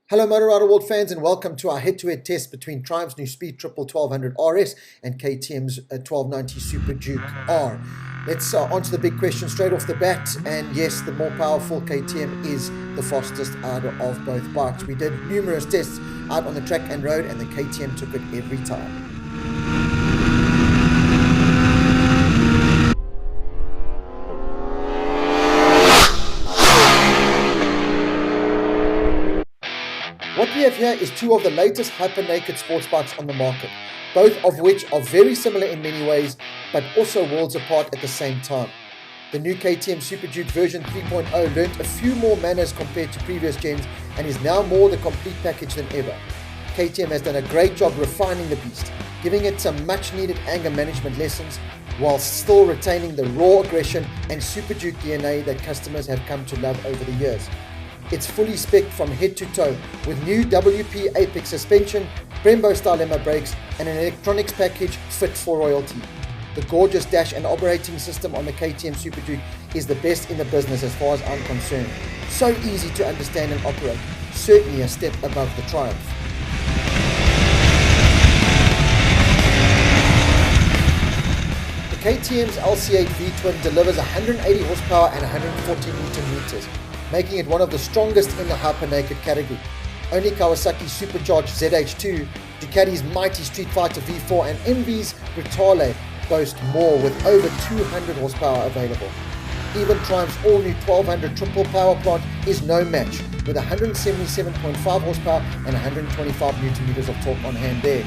Hello Motorrad World fans and welcome to our head-to-head test between Triumph's new Speed Triple 1200 RS and KTM's 1290 SuperDuke R. Let's answer the big question straight off the bat, and yes, the more powerful KTM is the fastest out of both bikes. We did numerous tests out on the track and road and the KTM took it every time. What we have here is two of the latest hyper-naked sports bikes on the market, both of which are very similar in many ways, but also worlds apart at the same time. The new KTM SuperDuke version 3.0 learnt a few more manners compared to previous gens and is now more the complete package than ever. KTM has done a great job refining the beast, giving it some much-needed anger management lessons, while still retaining the raw aggression and SuperDuke DNA that customers have come to love over the years. It's fully spec'd from head to toe with new WP Apex suspension, Brembo style Lemma brakes and an electronics package fit for royalty. The gorgeous dash and operating system on the KTM SuperDuke is the best in the business as far as I'm concerned. So easy to understand and operate, certainly a step above the Triumph. The KTM's LC8 V-twin delivers 180 horsepower and 140 Newton meters, making it one of the strongest in the hyper-naked category. Only Kawasaki's supercharged ZH2, Ducati's mighty Street Fighter V4 and MV's Brutale boast more with over 200 horsepower available. Even Triumph's all-new 1200 triple power plant is no match with 177.5 horsepower and 125 Newton meters of torque on hand there.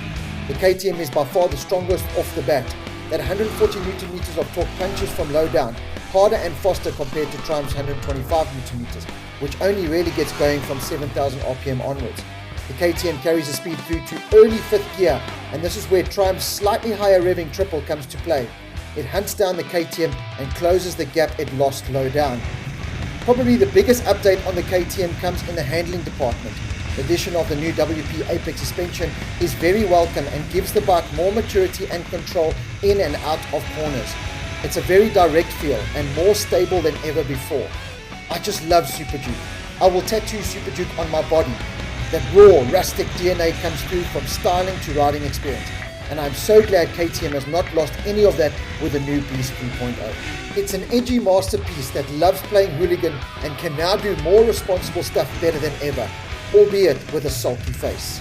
The KTM is by far the strongest off the bat. That 140 Newton meters of torque punches from low down, harder and faster compared to Triumph's 125 Newton meters, which only really gets going from 7,000 RPM onwards. The KTM carries the speed through to early 5th gear, and this is where Triumph's slightly higher revving triple comes to play. It hunts down the KTM and closes the gap it lost low down. Probably the biggest update on the KTM comes in the handling department. The addition of the new WP Apex suspension is very welcome and gives the bike more maturity and control in and out of corners. It's a very direct feel and more stable than ever before. I just love SuperDuke. I will tattoo SuperDuke on my body. That raw, rustic DNA comes through from styling to riding experience. And I'm so glad KTM has not lost any of that with the new Beast 3.0. It's an edgy masterpiece that loves playing hooligan and can now do more responsible stuff better than ever, albeit with a sulky face.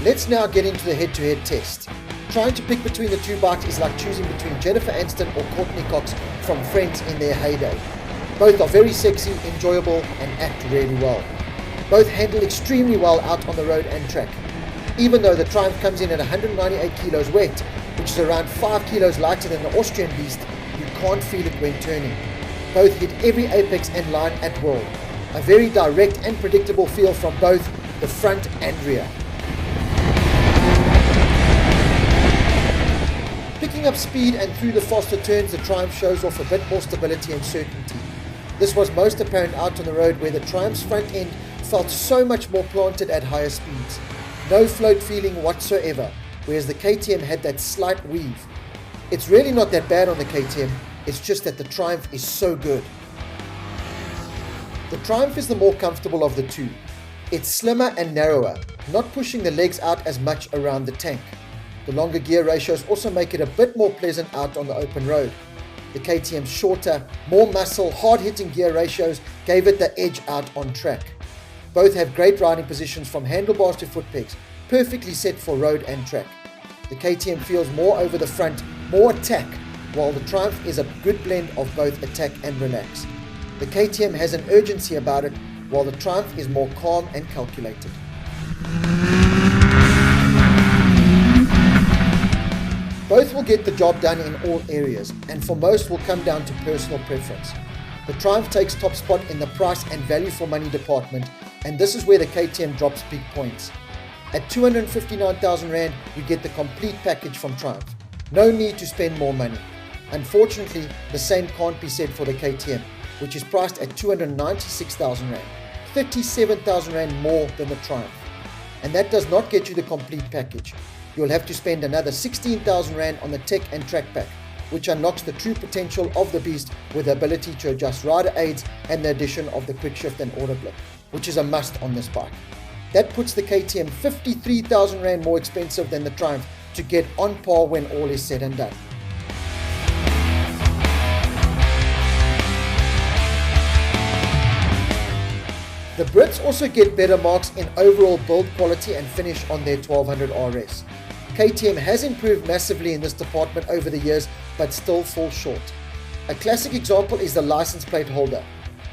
Let's now get into the head-to-head test. Trying to pick between the two bikes is like choosing between Jennifer Aniston or Courtney Cox from Friends in their heyday. Both are very sexy, enjoyable and act really well. Both handle extremely well out on the road and track. Even though the Triumph comes in at 198 kilos wet, which is around 5 kilos lighter than the Austrian Beast, you can't feel it when turning. Both hit every apex and line at will. A very direct and predictable feel from both the front and rear. Picking up speed and through the faster turns, the Triumph shows off a bit more stability and certainty. This was most apparent out on the road where the Triumph's front end felt so much more planted at higher speeds. No float feeling whatsoever, whereas the KTM had that slight weave. It's really not that bad on the KTM, it's just that the Triumph is so good. The Triumph is the more comfortable of the two. It's slimmer and narrower, not pushing the legs out as much around the tank. The longer gear ratios also make it a bit more pleasant out on the open road. The KTM's shorter, more muscle, hard-hitting gear ratios gave it the edge out on track. Both have great riding positions from handlebars to foot pegs, perfectly set for road and track. The KTM feels more over the front, more attack, while the Triumph is a good blend of both attack and relax. The KTM has an urgency about it, while the Triumph is more calm and calculated. Both will get the job done in all areas, and for most will come down to personal preference. The Triumph takes top spot in the price and value for money department, and this is where the KTM drops big points. At 259,000 Rand, you get the complete package from Triumph. No need to spend more money. Unfortunately, the same can't be said for the KTM, which is priced at 296,000 Rand, 37,000 Rand more than the Triumph. And that does not get you the complete package. You'll have to spend another 16,000 Rand on the tech and track pack, which unlocks the true potential of the beast with the ability to adjust rider aids and the addition of the quick shift and auto blip, which is a must on this bike. That puts the KTM 53,000 Rand more expensive than the Triumph to get on par when all is said and done. The Brits also get better marks in overall build quality and finish on their 1200 RS. KTM has improved massively in this department over the years, but still falls short. A classic example is the license plate holder,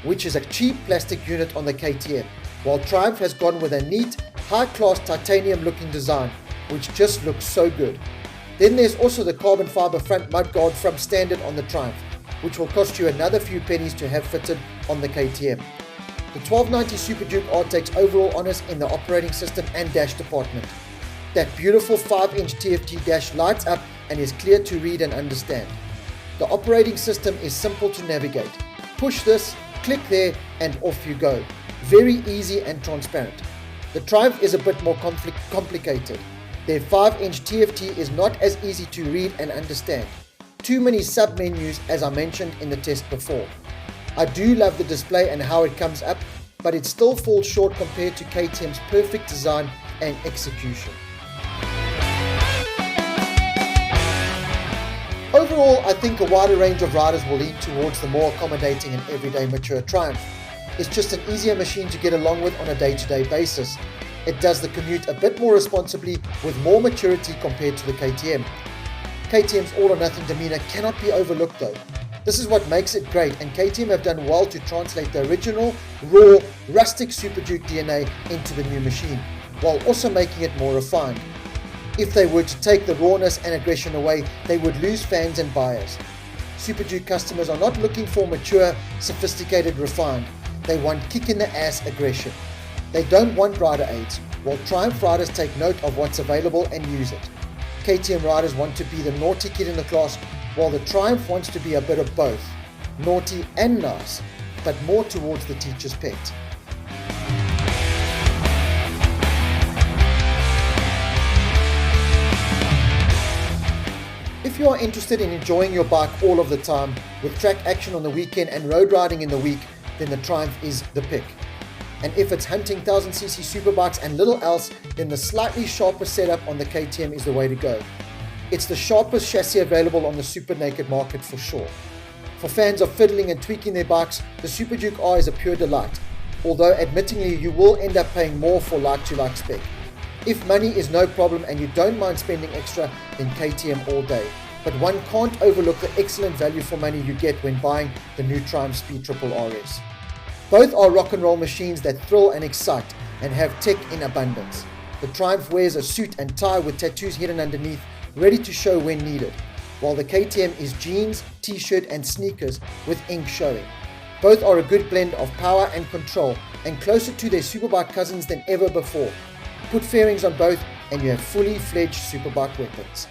which is a cheap plastic unit on the KTM, while Triumph has gone with a neat, high-class titanium looking design, which just looks so good. Then there's also the carbon fiber front mudguard from standard on the Triumph, which will cost you another few pennies to have fitted on the KTM. The 1290 SuperDuke R takes overall honours in the operating system and dash department. That beautiful 5-inch TFT dash lights up and is clear to read and understand. The operating system is simple to navigate. Push this, click there, and off you go. Very easy and transparent. The Triumph is a bit more complicated. Their 5-inch TFT is not as easy to read and understand. Too many sub-menus as I mentioned in the test before. I do love the display and how it comes up, but it still falls short compared to KTM's perfect design and execution. Overall, I think a wider range of riders will lean towards the more accommodating and everyday mature Triumph. It's just an easier machine to get along with on a day-to-day basis. It does the commute a bit more responsibly with more maturity compared to the KTM. KTM's all-or-nothing demeanour cannot be overlooked though. This is what makes it great, and KTM have done well to translate the original, raw, rustic SuperDuke DNA into the new machine, while also making it more refined. If they were to take the rawness and aggression away, they would lose fans and buyers. SuperDuke customers are not looking for mature, sophisticated, refined. They want kick-in-the-ass aggression. They don't want rider aids, while Triumph riders take note of what's available and use it. KTM riders want to be the naughty kid in the class, while the Triumph wants to be a bit of both, naughty and nice, but more towards the teacher's pet. If you are interested in enjoying your bike all of the time, with track action on the weekend and road riding in the week, then the Triumph is the pick. And if it's hunting 1000cc superbikes and little else, then the slightly sharper setup on the KTM is the way to go. It's the sharpest chassis available on the super naked market for sure. For fans of fiddling and tweaking their bikes, the SuperDuke R is a pure delight, although admittingly you will end up paying more for like-to-like spec. If money is no problem and you don't mind spending extra, then KTM all day. But one can't overlook the excellent value for money you get when buying the new Triumph Speed Triple RS. Both are rock and roll machines that thrill and excite and have tech in abundance. The Triumph wears a suit and tie with tattoos hidden underneath, ready to show when needed, while the KTM is jeans, t-shirt and sneakers with ink showing. Both are a good blend of power and control and closer to their superbike cousins than ever before. Put fairings on both and you have fully fledged superbike weapons.